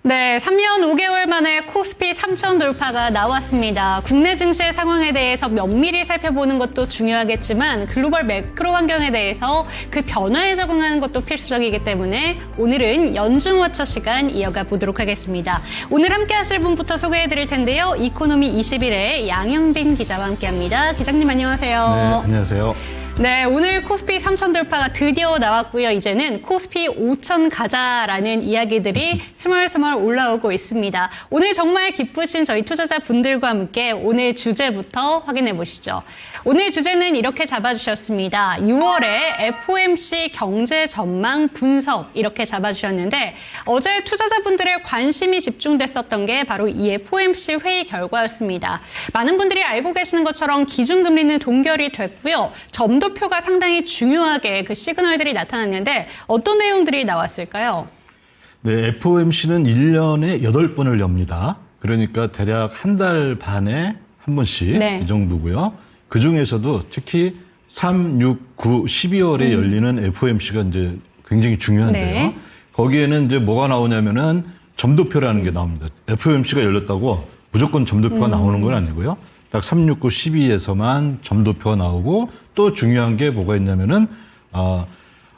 네, 3년 5개월 만에 코스피 3천 돌파가 나왔습니다. 국내 증시의 상황에 대해서 면밀히 살펴보는 것도 중요하겠지만 글로벌 매크로 환경에 대해서 그 변화에 적응하는 것도 필수적이기 때문에 오늘은 연중워처 시간 이어가 보도록 하겠습니다. 오늘 함께 하실 분부터 소개해 드릴 텐데요. 이코노미 21의 양영빈 기자와 함께합니다. 기자님 안녕하세요. 네, 안녕하세요. 네, 오늘 코스피 3천 돌파가 드디어 나왔고요. 이제는 코스피 5천 가자라는 이야기들이 스멀스멀 올라오고 있습니다. 오늘 정말 기쁘신 저희 투자자분들과 함께 오늘 주제부터 확인해 보시죠. 오늘 주제는 이렇게 잡아주셨습니다. 6월에 FOMC 경제 전망 분석 이렇게 잡아주셨는데 어제 투자자분들의 관심이 집중됐었던 게 바로 이 FOMC 회의 결과였습니다. 많은 분들이 알고 계시는 것처럼 기준금리는 동결이 됐고요. 점도표가 상당히 중요하게 그 시그널들이 나타났는데 어떤 내용들이 나왔을까요? 네, FOMC는 1년에 8번을 엽니다. 그러니까 대략 한 달 반에 한 번씩 네. 이 정도고요. 그중에서도 특히 3, 6, 9, 12월에 열리는 FOMC가 이제 굉장히 중요한데요. 네. 거기에는 이제 뭐가 나오냐면은 점도표라는 게 나옵니다. FOMC가 열렸다고 무조건 점도표가 나오는 건 아니고요. 딱 3, 6, 9, 12에서만 점도표가 나오고 또 중요한 게 뭐가 있냐면은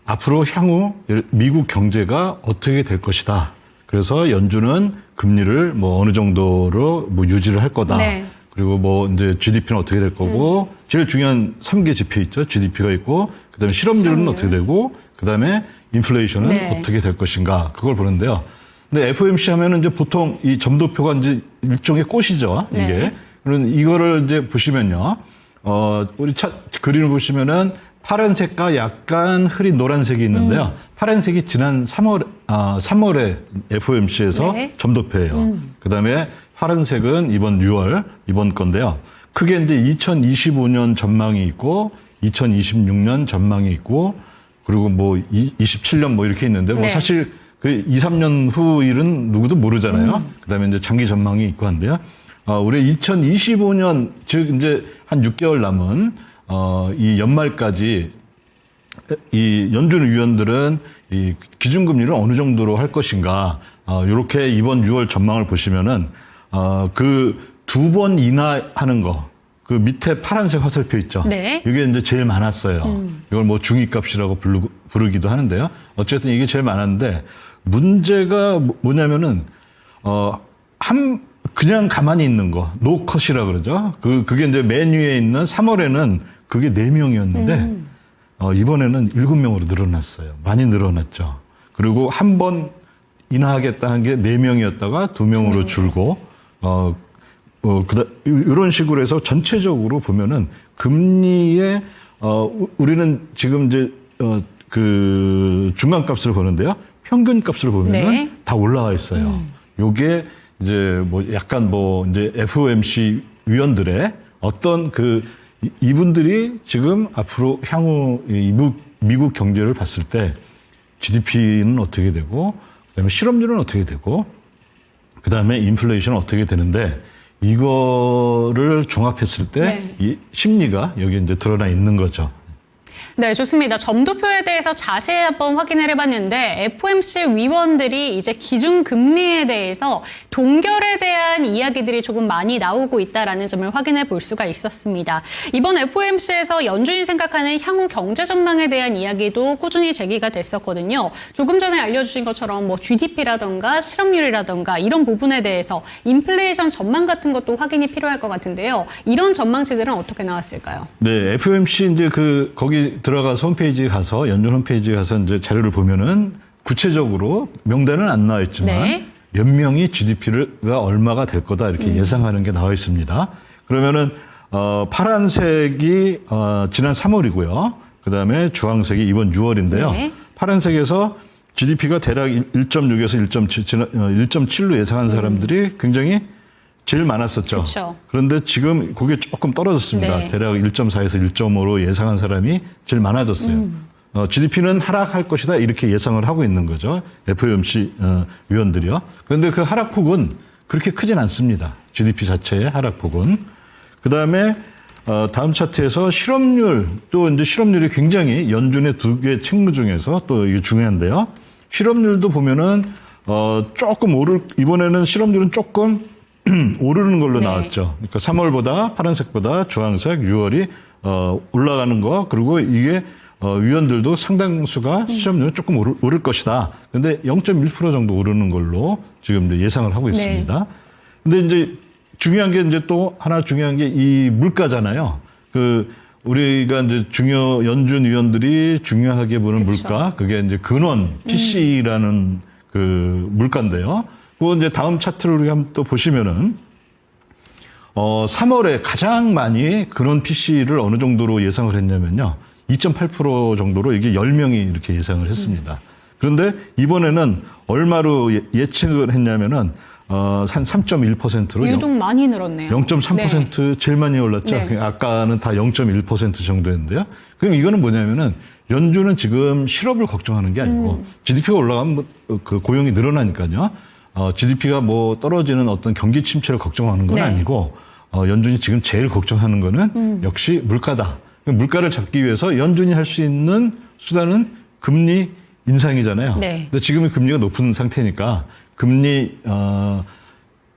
앞으로 향후 미국 경제가 어떻게 될 것이다. 그래서 연준은 금리를 뭐 어느 정도로 뭐 유지를 할 거다. 네. 그리고 뭐 이제 GDP는 어떻게 될 거고 제일 중요한 3개 지표 있죠. GDP가 있고 그다음에 실업률은 어떻게 되고 그다음에 인플레이션은 네. 어떻게 될 것인가 그걸 보는데요. 근데 FOMC 하면은 이제 보통 이 점도표가 이제 일종의 꽃이죠. 이게. 네. 그런 이거를 이제 보시면요. 우리 그림을 보시면은 파란색과 약간 흐린 노란색이 있는데요. 파란색이 지난 3월에 FOMC에서 네. 점도표예요. 그다음에 파란색은 이번 건데요. 크게 이제 2025년 전망이 있고 2026년 전망이 있고 그리고 뭐 27년 뭐 이렇게 있는데 뭐 네. 사실 그 2, 3년 후 일은 누구도 모르잖아요. 그다음에 이제 장기 전망이 있고 한데요. 우리 2025년 즉 이제 한 6개월 남은 이 연말까지 이 연준 위원들은 이 기준금리를 어느 정도로 할 것인가 이렇게 이번 6월 전망을 보시면은 그 2번 인하하는 거 그 밑에 파란색 화살표 있죠. 네. 이게 이제 제일 많았어요. 이걸 뭐 중위값이라고 부르기도 하는데요. 어쨌든 이게 제일 많았는데 문제가 뭐냐면은 그냥 가만히 있는 거, 노컷이라 그러죠. 그게 이제 맨 위에 있는 3월에는 그게 4명이었는데, 이번에는 7명으로 늘어났어요. 많이 늘어났죠. 그리고 한 번 인하하겠다 한 게 4명이었다가 2명으로 줄고, 이런 식으로 해서 전체적으로 보면은 금리에, 우리는 지금 이제, 그 중간값을 보는데요. 평균값을 보면은 네. 다 올라와 있어요. 요게 이제 뭐 약간 뭐 이제 FOMC 위원들의 어떤 이분들이 지금 앞으로 향후 미국 경제를 봤을 때 GDP는 어떻게 되고 그다음에 실업률은 어떻게 되고 그다음에 인플레이션은 어떻게 되는데 이거를 종합했을 때 이 심리가 여기 이제 드러나 있는 거죠. 네, 좋습니다. 점도표에 대해서 자세히 한번 확인을 해봤는데 FOMC 위원들이 이제 기준금리에 대해서 동결에 대한 이야기들이 조금 많이 나오고 있다는 점을 확인해 볼 수가 있었습니다. 이번 FOMC에서 연준이 생각하는 향후 경제 전망에 대한 이야기도 꾸준히 제기가 됐었거든요. 조금 전에 알려주신 것처럼 뭐 GDP라던가 실업률이라던가 이런 부분에 대해서 인플레이션 전망 같은 것도 확인이 필요할 것 같은데요. 이런 전망치들은 어떻게 나왔을까요? 네, FOMC 이제 거기 들어가서 연준 홈페이지에 가서 이제 자료를 보면은 구체적으로 명단은 안 나와 있지만 네. 몇 명이 GDP가 얼마가 될 거다 이렇게 예상하는 게 나와 있습니다. 그러면은 파란색이 지난 3월이고요. 그다음에 주황색이 이번 6월인데요. 네. 파란색에서 GDP가 대략 1.6에서 1.7로 예상한 사람들이 굉장히 제일 많았었죠. 그쵸. 그런데 지금 그게 조금 떨어졌습니다. 네. 대략 1.4에서 1.5로 예상한 사람이 제일 많아졌어요. GDP는 하락할 것이다 이렇게 예상을 하고 있는 거죠. FOMC 위원들이요. 그런데 그 하락폭은 그렇게 크진 않습니다. GDP 자체의 하락폭은. 그다음에 다음 차트에서 실업률, 또 이제 실업률이 굉장히 연준의 2개 책무 중에서 또 이게 중요한데요. 실업률도 보면은 조금 이번에는 실업률은 조금 오르는 걸로 네. 나왔죠. 그러니까 3월보다 파란색보다 주황색, 6월이 올라가는 거, 그리고 이게 위원들도 상당수가 실업률은 조금 오를 것이다. 근데 0.1% 정도 오르는 걸로 지금 이제 예상을 하고 있습니다. 근데 이제 중요한 게 이제 또 하나 중요한 게 이 물가잖아요. 우리가 이제 연준 위원들이 중요하게 보는 그쵸. 물가, 그게 이제 근원 PC라는 그 물가인데요. 그거 이제 다음 차트를 우리가 한번 또 보시면은 3월에 가장 많이 근원 PC를 어느 정도로 예상을 했냐면요. 2.8% 정도로 이게 10명이 이렇게 예상을 했습니다. 그런데 이번에는 얼마로 예측을 했냐면은 한 3.1%로 유독 많이 늘었네요. 0.3% 제일 많이 올랐죠. 네. 아까는 다 0.1% 정도였는데요. 그럼 이거는 뭐냐면은 연준은 지금 실업을 걱정하는 게 아니고 GDP가 올라가면 그 고용이 늘어나니까요. GDP가 뭐 떨어지는 어떤 경기 침체를 걱정하는 건 네. 아니고 연준이 지금 제일 걱정하는 거는 역시 물가다. 물가를 잡기 위해서 연준이 할 수 있는 수단은 금리 인상이잖아요. 네. 근데 지금은 금리가 높은 상태니까 금리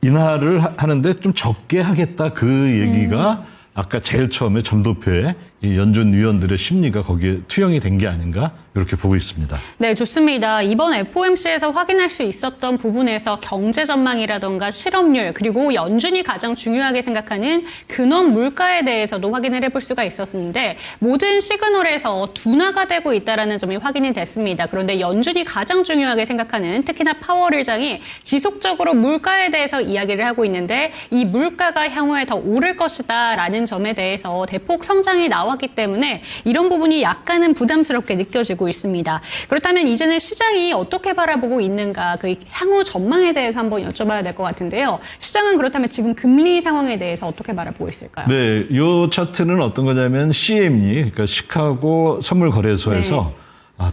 인하를 하는데 좀 적게 하겠다 그 얘기가 아까 제일 처음에 점도표에 이 연준 위원들의 심리가 거기에 투영이 된 게 아닌가 이렇게 보고 있습니다. 네, 좋습니다. 이번 FOMC에서 확인할 수 있었던 부분에서 경제 전망이라던가 실업률, 그리고 연준이 가장 중요하게 생각하는 근원 물가에 대해서도 확인을 해볼 수가 있었는데 모든 시그널에서 둔화가 되고 있다는 점이 확인이 됐습니다. 그런데 연준이 가장 중요하게 생각하는 특히나 파월 의장이 지속적으로 물가에 대해서 이야기를 하고 있는데 이 물가가 향후에 더 오를 것이다라는 점에 대해서 대폭 성장이 나왔기 때문에 이런 부분이 약간은 부담스럽게 느껴지고 있습니다. 그렇다면 이제는 시장이 어떻게 바라보고 있는가, 그 향후 전망에 대해서 한번 여쭤봐야 될 것 같은데요. 시장은 그렇다면 지금 금리 상황에 대해서 어떻게 바라보고 있을까요? 네, 이 차트는 어떤 거냐면 CME, 그러니까 시카고 선물 거래소에서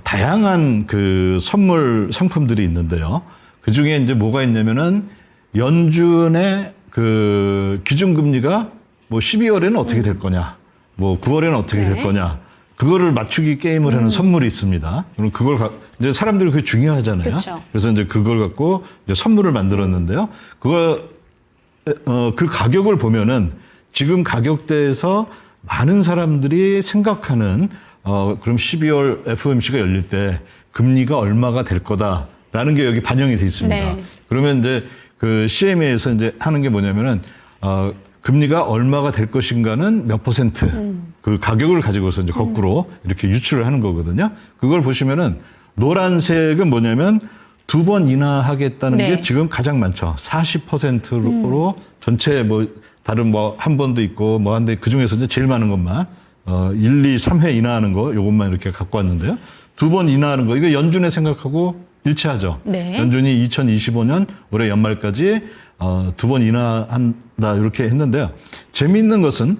다양한 그 선물 상품들이 있는데요. 그 중에 이제 뭐가 있냐면은 연준의 그 기준금리가 뭐 12월에는 어떻게 될 거냐, 뭐 9월에는 어떻게 될 거냐, 그거를 맞추기 게임을 하는 선물이 있습니다. 그럼 그걸 이제 사람들이 그게 중요하잖아요. 그쵸. 그래서 이제 그걸 갖고 이제 선물을 만들었는데요. 그 가격을 보면은 지금 가격대에서 많은 사람들이 생각하는 그럼 12월 FOMC가 열릴 때 금리가 얼마가 될 거다라는 게 여기 반영이 돼 있습니다. 네. 그러면 이제 그 CME에서 이제 하는 게 뭐냐면은 금리가 얼마가 될 것인가는 몇 퍼센트 그 가격을 가지고서 이제 거꾸로 이렇게 유출을 하는 거거든요. 그걸 보시면은 노란색은 뭐냐면 2번 인하하겠다는 네. 게 지금 가장 많죠. 40%로 전체 뭐 다른 뭐 한 번도 있고 뭐 한데 그 중에서 이제 제일 많은 것만 1, 2, 3회 인하하는 거 요것만 이렇게 갖고 왔는데요. 2번 인하하는 거 이거 연준의 생각하고 일치하죠. 네. 연준이 2025년 올해 연말까지 2번 인하한다 이렇게 했는데요. 재미있는 것은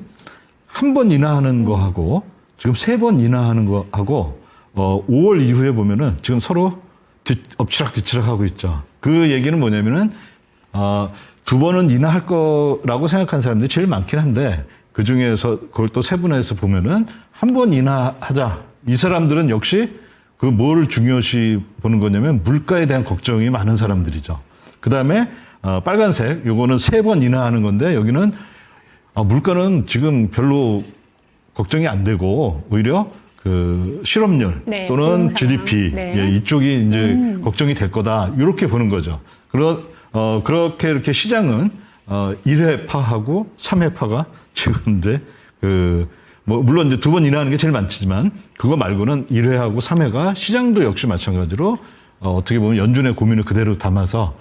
한 번 인하하는 거하고 지금 3번 인하하는 거하고 5월 이후에 보면은 지금 서로 엎치락 뒤치락 하고 있죠. 그 얘기는 뭐냐면은 2번은 인하할 거라고 생각하는 사람들이 제일 많긴 한데 그 중에서 그걸 또 세분화해서 보면은 한 번 인하하자. 이 사람들은 역시 그 뭘 중요시 보는 거냐면 물가에 대한 걱정이 많은 사람들이죠. 그 다음에 빨간색 요거는 3번 인하하는 건데 여기는 물가는 지금 별로 걱정이 안 되고 오히려 그 실업률 네, 또는 고용 상황. GDP 네. 예, 이쪽이 이제 걱정이 될 거다 이렇게 보는 거죠. 그렇게 이렇게 시장은 1회파하고 3회파가 지금 이제 뭐 물론 이제 2번 인하하는 게 제일 많지만 그거 말고는 1회하고 3회가 시장도 역시 마찬가지로 어떻게 보면 연준의 고민을 그대로 담아서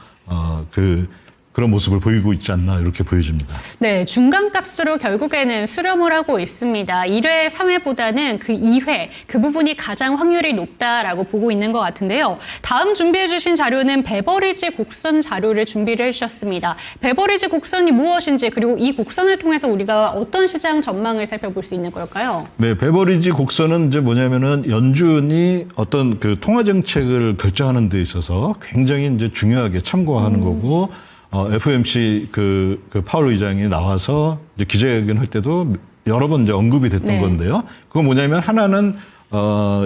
그런 모습을 보이고 있지 않나 이렇게 보여집니다. 네, 중간값으로 결국에는 수렴을 하고 있습니다. 1회, 3회보다는 그 2회, 그 부분이 가장 확률이 높다라고 보고 있는 것 같은데요. 다음 준비해 주신 자료는 베버리지 곡선 자료를 준비를 해주셨습니다. 베버리지 곡선이 무엇인지 그리고 이 곡선을 통해서 우리가 어떤 시장 전망을 살펴볼 수 있는 걸까요? 네, 베버리지 곡선은 이제 뭐냐면은 연준이 어떤 그 통화 정책을 결정하는 데 있어서 굉장히 이제 중요하게 참고하는 거고 FOMC 그 파월 의장이 나와서 이제 기자회견 할 때도 여러 번 이제 언급이 됐던 네. 건데요. 그건 뭐냐면 하나는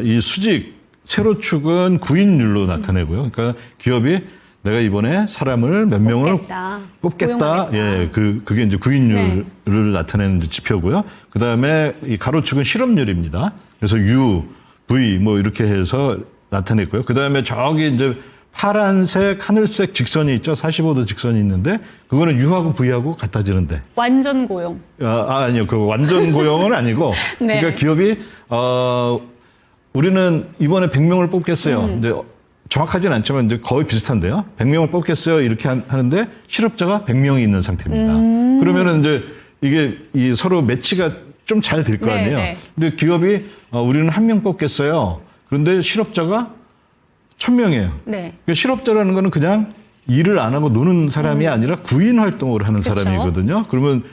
이 수직 세로축은 구인율로 나타내고요. 그러니까 기업이 내가 이번에 사람을 몇 명을 뽑겠다. 고용하겠다. 예, 그게 이제 구인율을 네. 나타내는 지표고요. 그 다음에 이 가로축은 실업률입니다. 그래서 U, V 뭐 이렇게 해서 나타냈고요. 그 다음에 저기 이제 파란색, 하늘색 직선이 있죠. 45도 직선이 있는데 그거는 U하고 V하고 같아지는데. 완전 고용. 아니요. 그 완전 고용은 아니고. 네. 그러니까 기업이 우리는 이번에 100명을 뽑겠어요. 이제 정확하진 않지만 이제 거의 비슷한데요. 100명을 뽑겠어요. 이렇게 하는데 실업자가 100명이 있는 상태입니다. 그러면은 이제 이게 이 서로 매치가 좀 잘 될 거 네, 아니에요. 네. 근데 기업이 우리는 1명 뽑겠어요. 그런데 실업자가 1000명이에요. 네. 그러니까 실업자라는 거는 그냥 일을 안 하고 노는 사람이 아니라 구인 활동을 하는 그쵸. 사람이거든요. 그러면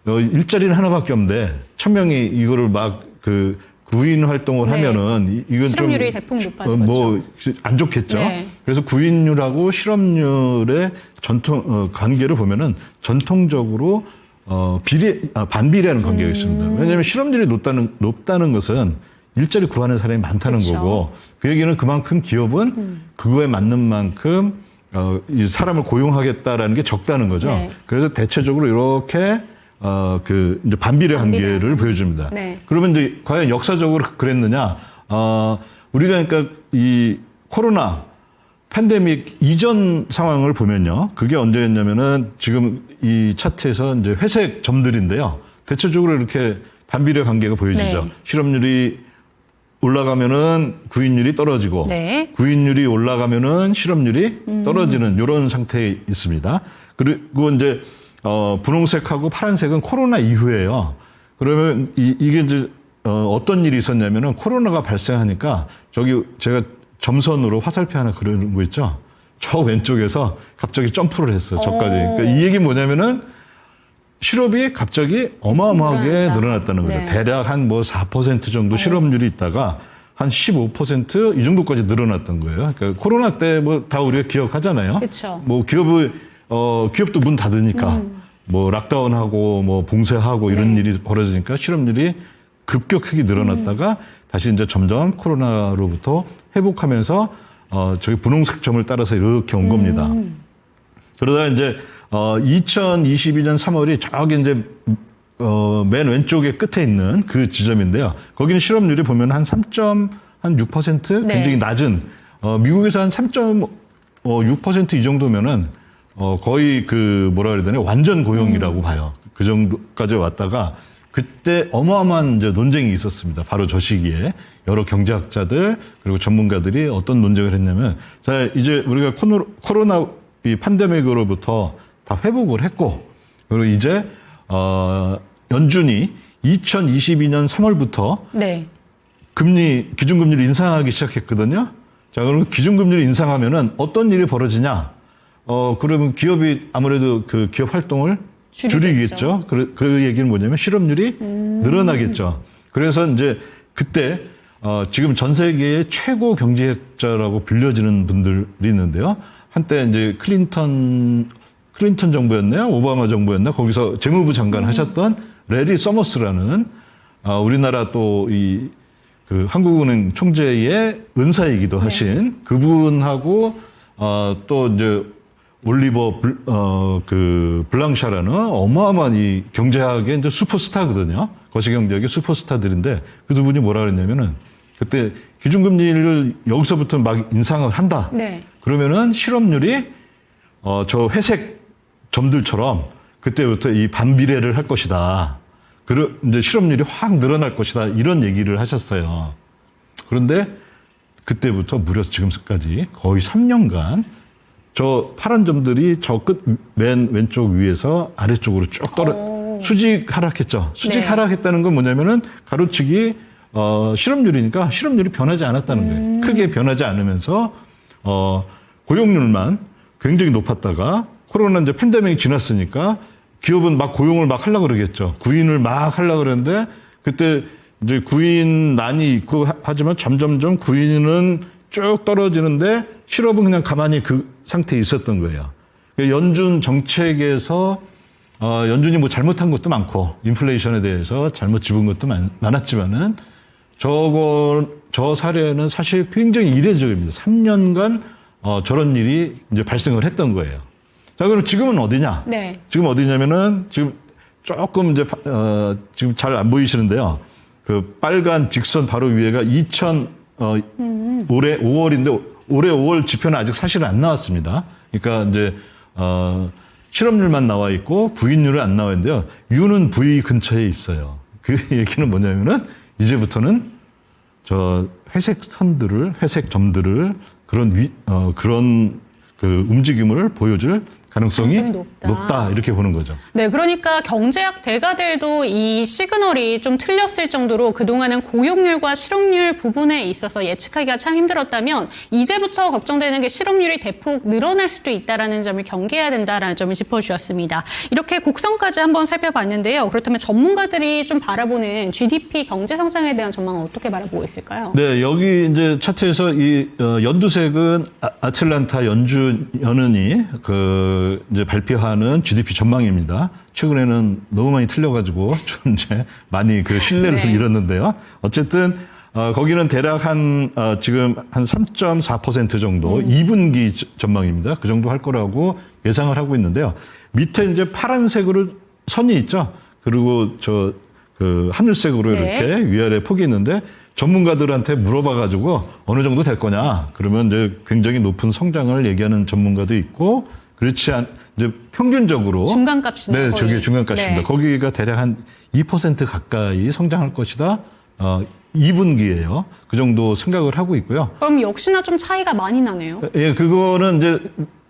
일자리는 하나밖에 없는데 1000명이 이거를 막 그 구인 활동을 네. 하면은 이건 실업률이 좀 대폭 높아지죠. 뭐안 좋겠죠. 네. 그래서 구인율하고 실업률의 관계를 보면은 전통적으로 반비례하는 관계가 있습니다. 왜냐하면 실업률이 높다는 것은 일자리 구하는 사람이 많다는 그쵸. 거고 그 얘기는 그만큼 기업은 그거에 맞는 만큼 이 사람을 고용하겠다라는 게 적다는 거죠. 네. 그래서 대체적으로 이렇게 이제 반비례 관계를 보여줍니다. 네. 그러면 이제 과연 역사적으로 그랬느냐? 우리가 그러니까 이 코로나 팬데믹 이전 상황을 보면요. 그게 언제였냐면은 지금 이 차트에서 이제 회색 점들인데요. 대체적으로 이렇게 반비례 관계가 보여지죠. 네. 실업률이 올라가면은 구인율이 떨어지고 네. 구인율이 올라가면은 실업률이 떨어지는 이런 상태에 있습니다. 그리고 이제 분홍색하고 파란색은 코로나 이후예요. 그러면 이게 이제 어떤 일이 있었냐면은 코로나가 발생하니까 저기 제가 점선으로 화살표 하나 그리는 거 있죠. 저 왼쪽에서 갑자기 점프를 했어요. 저까지. 그러니까 이 얘기는 뭐냐면은 실업이 갑자기 어마어마하게 늘어났다는 거죠. 네. 대략 한 뭐 4% 정도 실업률이 있다가 한 15%이 정도까지 늘어났던 거예요. 그러니까 코로나 때 뭐 다 우리가 기억하잖아요. 그쵸. 뭐 기업도 문 닫으니까 뭐 락다운하고 뭐 봉쇄하고 이런 네. 일이 벌어지니까 실업률이 급격하게 늘어났다가 다시 이제 점점 코로나로부터 회복하면서 저기 분홍색 점을 따라서 이렇게 온 겁니다. 그러다 이제 2022년 3월이 저기 이제 맨 왼쪽에 끝에 있는 그 지점인데요. 거기는 실업률이 보면 한 3.6% 네. 굉장히 낮은 미국에서 한 3.6% 이 정도면은 거의 그 뭐라 그래야 되나 완전 고용이라고 봐요. 그 정도까지 왔다가 그때 어마어마한 이제 논쟁이 있었습니다. 바로 저 시기에 여러 경제학자들 그리고 전문가들이 어떤 논쟁을 했냐면 자 이제 우리가 코로나 이 팬데믹으로부터 다 회복을 했고 그리고 이제 연준이 2022년 3월부터 네. 기준금리를 인상하기 시작했거든요. 자, 그럼 기준금리를 인상하면은 어떤 일이 벌어지냐? 그러면 기업이 아무래도 그 기업 활동을 줄이겠죠. 그 얘기는 뭐냐면 실업률이 늘어나겠죠. 그래서 이제 그때 지금 전 세계의 최고 경제학자라고 불려지는 분들이 있는데요. 한때 이제 클린턴 정부였나요? 오바마 정부였나? 거기서 재무부 장관 하셨던 레리 서머스라는 우리나라 또 그 한국은행 총재의 은사이기도 하신 그분하고 또 이제 올리버 블랑샤라는 어마어마한 이 경제학의 이제 슈퍼스타거든요. 거시경제학의 슈퍼스타들인데 그 두 분이 뭐라 그랬냐면은 그때 기준금리를 여기서부터 막 인상을 한다. 네. 그러면은 실업률이 저 회색 점들처럼 그때부터 이 반비례를 할 것이다. 이제 실업률이 확 늘어날 것이다. 이런 얘기를 하셨어요. 그런데 그때부터 무려 지금까지 거의 3년간 저 파란 점들이 저 맨 왼쪽 위에서 아래쪽으로 쭉 수직 하락했죠. 수직 네. 하락했다는 건 뭐냐면은 가로치기 실업률이니까 실업률이 변하지 않았다는 거예요. 크게 변하지 않으면서 고용률만 굉장히 높았다가 코로나 이제 팬데믹이 지났으니까 기업은 막 고용을 막 하려고 그러겠죠. 구인을 막 하려고 그러는데 그때 이제 구인난이 있고 하지만 점점점 구인은 쭉 떨어지는데 실업은 그냥 가만히 그 상태에 있었던 거예요. 연준 정책에서 연준이 뭐 잘못한 것도 많고 인플레이션에 대해서 잘못 집은 것도 많았지만은 저 사례는 사실 굉장히 이례적입니다. 3년간 저런 일이 이제 발생을 했던 거예요. 자, 그럼 지금은 어디냐? 네. 지금 어디냐면은 지금 조금 이제 지금 잘 안 보이시는데요. 그 빨간 직선 바로 위에가 올해 5월인데 올해 5월 지표는 아직 사실은 안 나왔습니다. 그러니까 이제 실업률만 나와 있고 부인율은 안 나와 있는데요. U는 V 근처에 있어요. 그 얘기는 뭐냐면은 이제부터는 저 회색 점들을 그런 그 움직임을 보여줄 가능성이 높다 이렇게 보는 거죠. 네, 그러니까 경제학 대가들도 이 시그널이 좀 틀렸을 정도로 그동안은 고용률과 실업률 부분에 있어서 예측하기가 참 힘들었다면 이제부터 걱정되는 게 실업률이 대폭 늘어날 수도 있다라는 점을 경계해야 된다라는 점을 짚어주셨습니다. 이렇게 곡선까지 한번 살펴봤는데요. 그렇다면 전문가들이 좀 바라보는 GDP 경제 성장에 대한 전망은 어떻게 바라보고 있을까요? 네, 여기 이제 차트에서 이 연두색은 아틀란타 연준이 이제 발표하는 GDP 전망입니다. 최근에는 너무 많이 틀려가지고 좀 이제 많이 그 신뢰를 네. 잃었는데요. 어쨌든 거기는 대략 지금 한 3.4% 정도 2분기 전망입니다. 그 정도 할 거라고 예상을 하고 있는데요. 밑에 이제 파란색으로 선이 있죠. 그리고 그 하늘색으로 네. 이렇게 위아래 폭이 있는데 전문가들한테 물어봐가지고 어느 정도 될 거냐. 그러면 이제 굉장히 높은 성장을 얘기하는 전문가도 있고 그렇지 이제 평균적으로 중간값이네요. 네, 거의. 저게 중간값입니다. 네. 거기가 대략 한 2% 가까이 성장할 것이다. 2분기예요. 그 정도 생각을 하고 있고요. 그럼 역시나 좀 차이가 많이 나네요. 예, 그거는 이제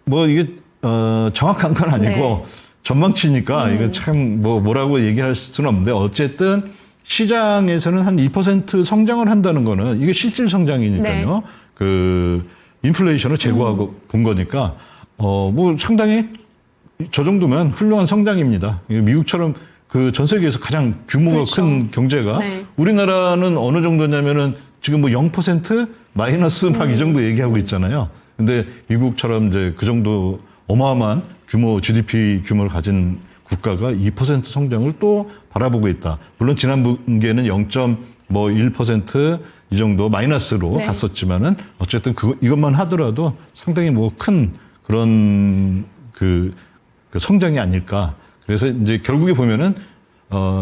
뭐 이게 정확한 건 아니고 네. 전망치니까 이거 참 뭐라고 얘기할 수는 없는데 어쨌든 시장에서는 한 2% 성장을 한다는 거는 이게 실질 성장이니까요. 네. 그 인플레이션을 제거하고 본 거니까 뭐 상당히 저 정도면 훌륭한 성장입니다. 미국처럼 그 전 세계에서 가장 규모가 그렇죠. 큰 경제가 네. 우리나라는 어느 정도냐면은 지금 뭐 0% 마이너스 막 이 정도 얘기하고 있잖아요. 근데 미국처럼 이제 그 정도 어마어마한 GDP 규모를 가진 국가가 2% 성장을 또 바라보고 있다. 물론 지난 분기에는 0.1% 이 정도 마이너스로 네. 갔었지만은 어쨌든 이것만 하더라도 상당히 뭐 큰 그런 그 성장이 아닐까. 그래서 이제 결국에 보면은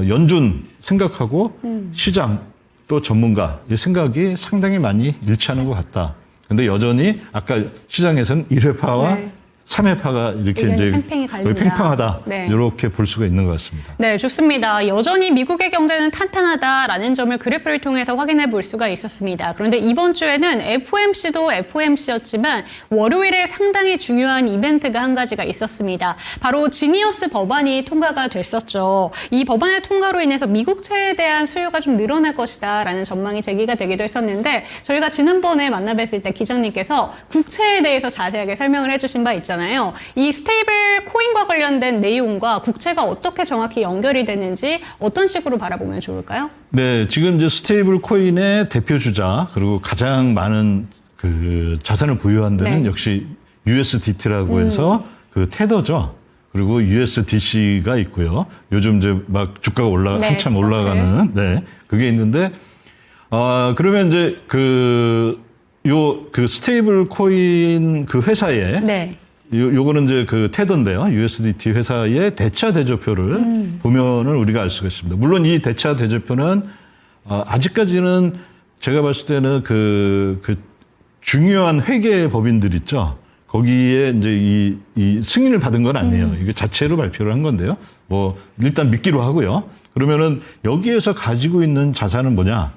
연준 생각하고 시장 또 전문가의 생각이 상당히 많이 일치하는 것 같다. 근데 여전히 아까 시장에서는 1회파와 네. 3회파가 이렇게 의견이 이제 팽팽히 갈린다. 팽팽하다. 네. 이렇게 볼 수가 있는 것 같습니다. 네, 좋습니다. 여전히 미국의 경제는 탄탄하다라는 점을 그래프를 통해서 확인해 볼 수가 있었습니다. 그런데 이번 주에는 FOMC도 FOMC였지만 월요일에 상당히 중요한 이벤트가 한 가지가 있었습니다. 바로 지니어스 법안이 통과가 됐었죠. 이 법안의 통과로 인해서 미국채에 대한 수요가 좀 늘어날 것이다라는 전망이 제기가 되기도 했었는데 저희가 지난번에 만나 뵀을 때 기자님께서 국채에 대해서 자세하게 설명을 해주신 바 있잖아요. 이 스테이블 코인과 관련된 내용과 국채가 어떻게 정확히 연결이 되는지 어떤 식으로 바라보면 좋을까요? 네, 지금 이제 스테이블 코인의 대표 주자 그리고 가장 많은 그 자산을 보유한 데는 네. 역시 USDT라고 해서 그 테더죠. 그리고 USDC가 있고요. 요즘 이제 막 주가가 네, 한참 서클. 올라가는 그게 있는데 그러면 이제 그 스테이블 코인 그 회사에 네. 요거는 이제 그 테더인데요. USDT 회사의 대차 대조표를 보면은 우리가 알 수가 있습니다. 물론 이 대차 대조표는 아직까지는 제가 봤을 때는 그 중요한 회계 법인들 있죠. 거기에 이제 이 승인을 받은 건 아니에요. 이게 자체로 발표를 한 건데요. 뭐 일단 믿기로 하고요. 그러면은 여기에서 가지고 있는 자산은 뭐냐?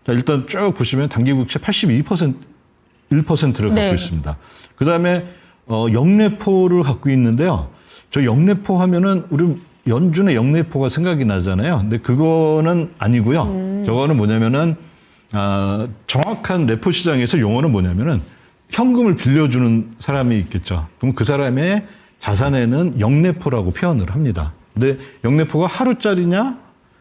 자, 일단 쭉 보시면 단기국채 1%를 갖고 네. 있습니다. 그다음에 영래포를 갖고 있는데요. 저 영래포 하면은 우리 연준의 영래포가 생각이 나잖아요. 근데 그거는 아니고요. 저거는 뭐냐면은 정확한 레포 시장에서 용어는 뭐냐면은 현금을 빌려주는 사람이 있겠죠. 그럼 그 사람의 자산에는 영래포라고 표현을 합니다. 근데 영래포가 하루짜리냐,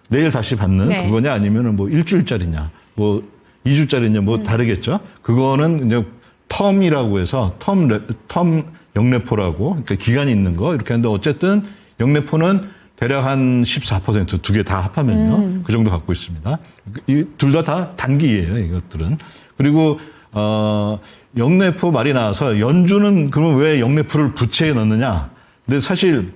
내일 다시 받는 네. 그거냐, 아니면은 뭐 일주일짜리냐, 뭐 2주짜리냐, 뭐 다르겠죠. 그거는 이제 텀이라고 해서 텀 영래포라고, 그러니까 기간이 있는 거 이렇게 하는데 어쨌든 영래포는 대략 한 14% 두 개 다 합하면요. 그 정도 갖고 있습니다. 이 둘 다 단기예요, 이것들은. 그리고 영래포 말이 나와서 연준은 그러면 왜 영래포를 부채에 넣느냐? 근데 사실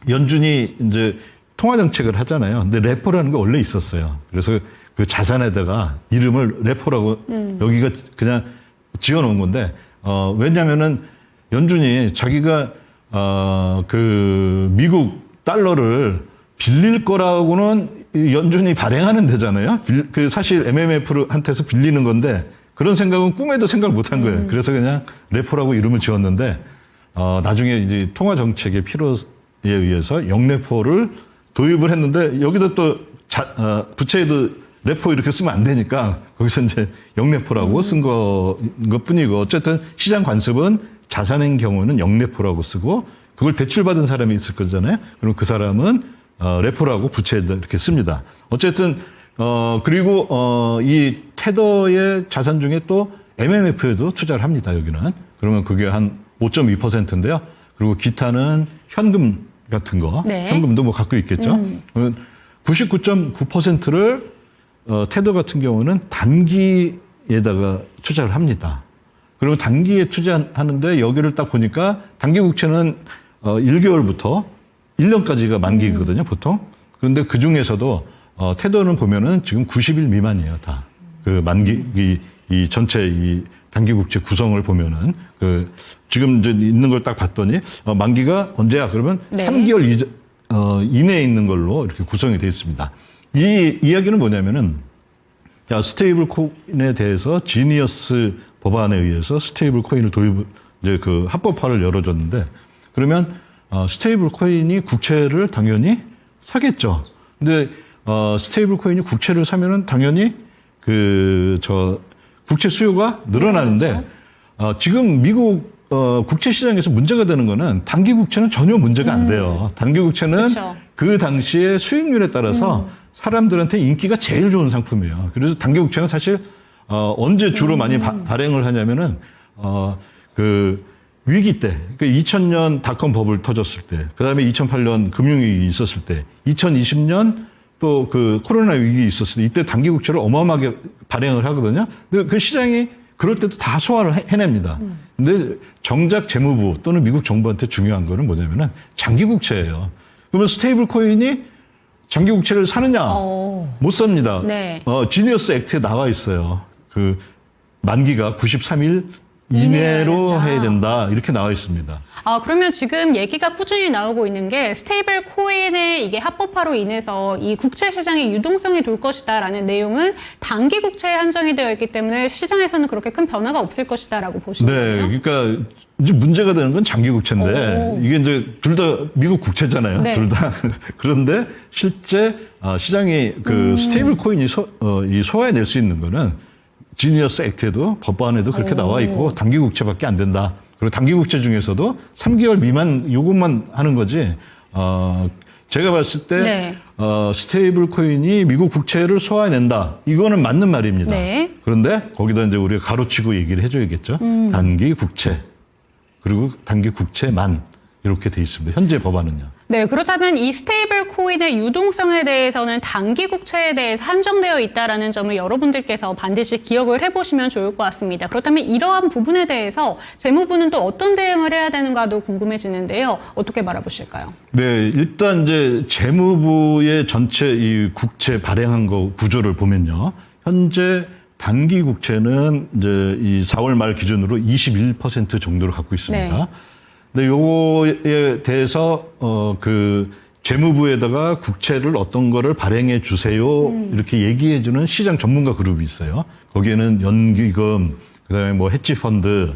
연준이 이제 통화 정책을 하잖아요. 근데 레포라는 게 원래 있었어요. 그래서 그 자산에다가 이름을 레포라고 여기가 그냥 지어 놓은 건데, 왜냐면은 연준이 자기가, 그 미국 달러를 빌릴 거라고는 연준이 발행하는 데잖아요. 그 사실 MMF한테서 빌리는 건데 그런 생각은 꿈에도 생각 못 한 거예요. 그래서 그냥 레포라고 이름을 지었는데, 나중에 이제 통화 정책의 필요에 의해서 영레포를 도입을 했는데 여기다 또 부채에도 레포 이렇게 쓰면 안 되니까 거기서 이제 영레포라고 쓴 것뿐이고, 어쨌든 시장 관습은 자산인 경우는 영레포라고 쓰고 그걸 대출받은 사람이 있을 거잖아요. 그럼 그 사람은 레포라고 부채에다 이렇게 씁니다. 어쨌든 그리고 이 테더의 자산 중에 또 MMF에도 투자를 합니다. 여기는. 그러면 그게 한 5.2%인데요. 그리고 기타는 현금 같은 거, 네. 현금도 뭐 갖고 있겠죠. 그러면 99.9%를 테더 같은 경우는 단기에다가 투자를 합니다. 그러면 단기에 투자하는데 여기를 딱 보니까 단기 국채는 1개월부터 1년까지가 만기거든요, 보통. 그런데 그 중에서도 테더는 보면은 지금 90일 미만이에요, 다. 그 만기, 이 전체 이 단기 국채 구성을 보면은 지금 이제 있는 걸 딱 봤더니 만기가 언제야? 그러면 네. 3개월 이내에 있는 걸로 이렇게 구성이 되어 있습니다. 이 이야기는 뭐냐면은, 스테이블 코인에 대해서 지니어스 법안에 의해서 스테이블 코인을 이제 그 합법화를 열어줬는데, 그러면 스테이블 코인이 국채를 당연히 사겠죠. 근데 스테이블 코인이 국채를 사면은 당연히 국채 수요가 늘어나는데, 지금 미국 국채 시장에서 문제가 되는 거는 단기 국채는 전혀 문제가 안 돼요. 단기 국채는 그쵸. 그 당시의 수익률에 따라서 사람들한테 인기가 제일 좋은 상품이에요. 그래서 단기 국채는 사실 언제 주로 많이 발행을 하냐면은 그 위기 때, 그 2000년 닷컴 버블 터졌을 때, 그다음에 2008년 금융위기 있었을 때, 2020년 또 그 코로나 위기 있었을 때, 이때 단기 국채를 어마어마하게 발행을 하거든요. 근데 그 시장이 그럴 때도 다 소화를 해냅니다. 근데 정작 재무부 또는 미국 정부한테 중요한 거는 뭐냐면은 장기 국채예요. 그러면 스테이블 코인이 장기 국채를 사느냐? 못 삽니다. 네. 지니어스 액트에 나와 있어요. 그 만기가 93일 이내로 이내로 해야 된다. 이렇게 나와 있습니다. 그러면 지금 얘기가 꾸준히 나오고 있는 게 스테이블 코인의 이게 합법화로 인해서 이 국채 시장의 유동성이 돌 것이다라는 내용은 단기 국채에 한정이 되어 있기 때문에 시장에서는 그렇게 큰 변화가 없을 것이다라고 보시는 거예요? 네, 그러니까 이제 문제가 되는 건 장기 국채인데, 이게 이제 둘 다 미국 국채잖아요. 네. 둘 다. 그런데 실제 시장이 그 스테이블 코인이 소화해낼 수 있는 거는 지니어스 액트에도 법안에도 그렇게 나와 있고 단기 국채밖에 안 된다. 그리고 단기 국채 중에서도 3개월 미만 요것만 하는 거지. 제가 봤을 때 네. 스테이블 코인이 미국 국채를 소화해낸다. 이거는 맞는 말입니다. 네. 그런데 거기다 이제 우리가 가로치고 얘기를 해줘야겠죠. 단기 국채 그리고 단기 국채만 이렇게 돼 있습니다. 현재 법안은요. 네, 그렇다면 이 스테이블 코인의 유동성에 대해서는 단기 국채에 대해서 한정되어 있다라는 점을 여러분들께서 반드시 기억을 해보시면 좋을 것 같습니다. 그렇다면 이러한 부분에 대해서 재무부는 또 어떤 대응을 해야 되는가도 궁금해지는데요. 어떻게 바라보실까요? 네, 일단 이제 재무부의 전체 이 국채 발행한 거 구조를 보면요. 현재 단기 국채는 이제 이 4월 말 기준으로 21% 정도를 갖고 있습니다. 네. 근데 요거에 대해서 그 재무부에다가 국채를 어떤 거를 발행해 주세요 이렇게 얘기해 주는 시장 전문가 그룹이 있어요. 거기에는 연기금, 그다음에 뭐 헤지 펀드,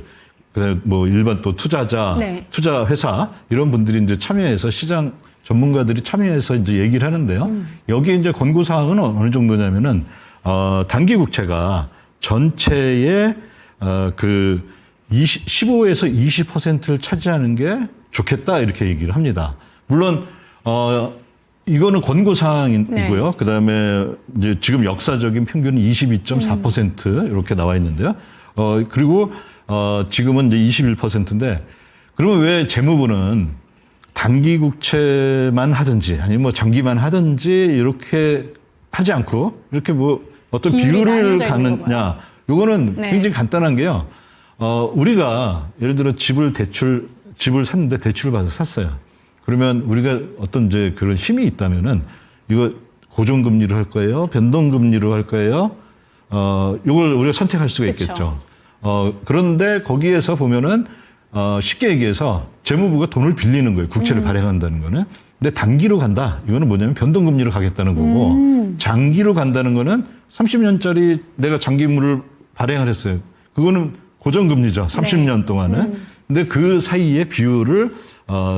그다음에 뭐 일반 또 투자자, 네. 투자 회사 이런 분들이 이제 참여해서 시장 전문가들이 참여해서 이제 얘기를 하는데요. 여기 이제 권고 사항은 어느 정도냐면은 단기 국채가 전체의 그 15에서 20%를 차지하는 게 좋겠다 이렇게 얘기를 합니다. 물론 이거는 권고 사항이고요. 네. 그다음에 이제 지금 역사적인 평균은 22.4% 이렇게 나와 있는데요. 그리고 지금은 이제 21%인데, 그러면 왜 재무부는 단기 국채만 하든지 아니면 뭐 장기만 하든지 이렇게 하지 않고 이렇게 뭐 어떤 비율이 비율을 나뉘어져 있는 가느냐? 요거는 네. 굉장히 간단한 게요. 우리가 예를 들어 집을 샀는데 대출을 받아서 샀어요. 그러면 우리가 어떤 이제 그런 힘이 있다면은 이거 고정금리로 할 거예요? 변동금리로 할 거예요? 요걸 우리가 선택할 수가 그쵸. 있겠죠. 그런데 거기에서 보면은 쉽게 얘기해서 재무부가 돈을 빌리는 거예요. 국채를 발행한다는 거는. 근데 단기로 간다. 이거는 뭐냐면 변동금리로 가겠다는 거고 장기로 간다는 거는 30년짜리 내가 장기물을 발행을 했어요. 그거는 고정금리죠. 30년 동안은. 근데 그 사이의 비율을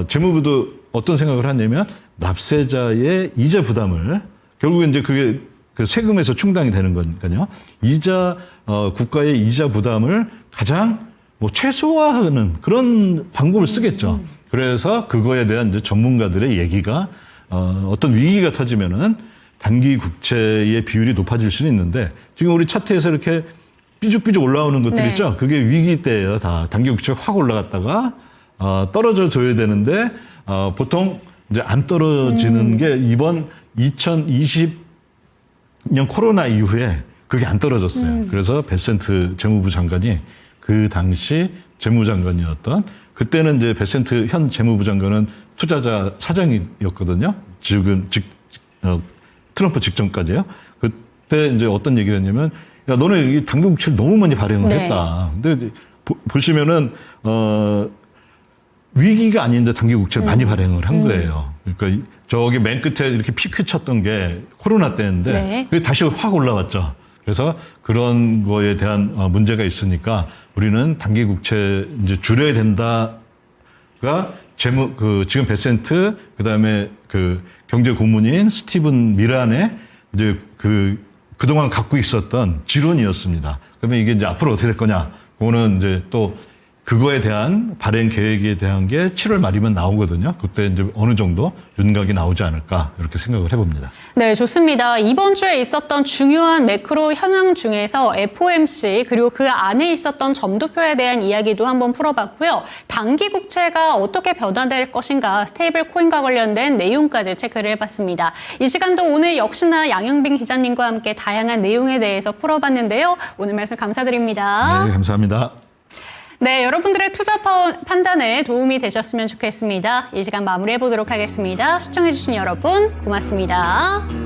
재무부도 어떤 생각을 하냐면 납세자의 이자 부담을 결국에 이제 그게 그 세금에서 충당이 되는 거니까요. 국가의 이자 부담을 가장 뭐 최소화하는 그런 방법을 쓰겠죠. 그래서 그거에 대한 이제 전문가들의 얘기가 어떤 위기가 터지면은 단기 국채의 비율이 높아질 수는 있는데 지금 우리 차트에서 이렇게 삐죽삐죽 올라오는 것들 네. 있죠. 그게 위기 때예요. 다 단기 국채가 확 올라갔다가 떨어져 줘야 되는데 보통 이제 안 떨어지는 게 이번 2020년 코로나 이후에 그게 안 떨어졌어요. 그래서 베센트 재무부 장관이 그 당시 재무장관이었던 그때는 이제 베센트 현 재무부 장관은 투자자 사장이었거든요. 지금 트럼프 직전까지요. 그때 이제 어떤 얘기를 했냐면 야 너네 이 단기 국채를 너무 많이 발행을 네. 했다. 근데 보시면은 위기가 아닌데 단기 국채를 많이 발행을 한 거예요. 그러니까 저기 맨 끝에 이렇게 피크 쳤던 게 코로나 때인데 네. 그게 다시 확 올라왔죠. 그래서 그런 거에 대한 문제가 있으니까 우리는 단기 국채 이제 줄여야 된다가 지금 베센트 그다음에 그 경제 고문인 스티븐 미란의 이제 그동안 갖고 있었던 지론이었습니다. 그러면 이게 이제 앞으로 어떻게 될 거냐? 그거는 이제 또 그거에 대한 발행 계획에 대한 게 7월 말이면 나오거든요. 그때 이제 어느 정도 윤곽이 나오지 않을까 이렇게 생각을 해봅니다. 네, 좋습니다. 이번 주에 있었던 중요한 매크로 현황 중에서 FOMC 그리고 그 안에 있었던 점도표에 대한 이야기도 한번 풀어봤고요. 단기 국채가 어떻게 변화될 것인가 스테이블 코인과 관련된 내용까지 체크를 해봤습니다. 이 시간도 오늘 역시나 양영빈 기자님과 함께 다양한 내용에 대해서 풀어봤는데요. 오늘 말씀 감사드립니다. 네, 감사합니다. 네, 여러분들의 투자 판단에 도움이 되셨으면 좋겠습니다. 이 시간 마무리해보도록 하겠습니다. 시청해주신 여러분 고맙습니다.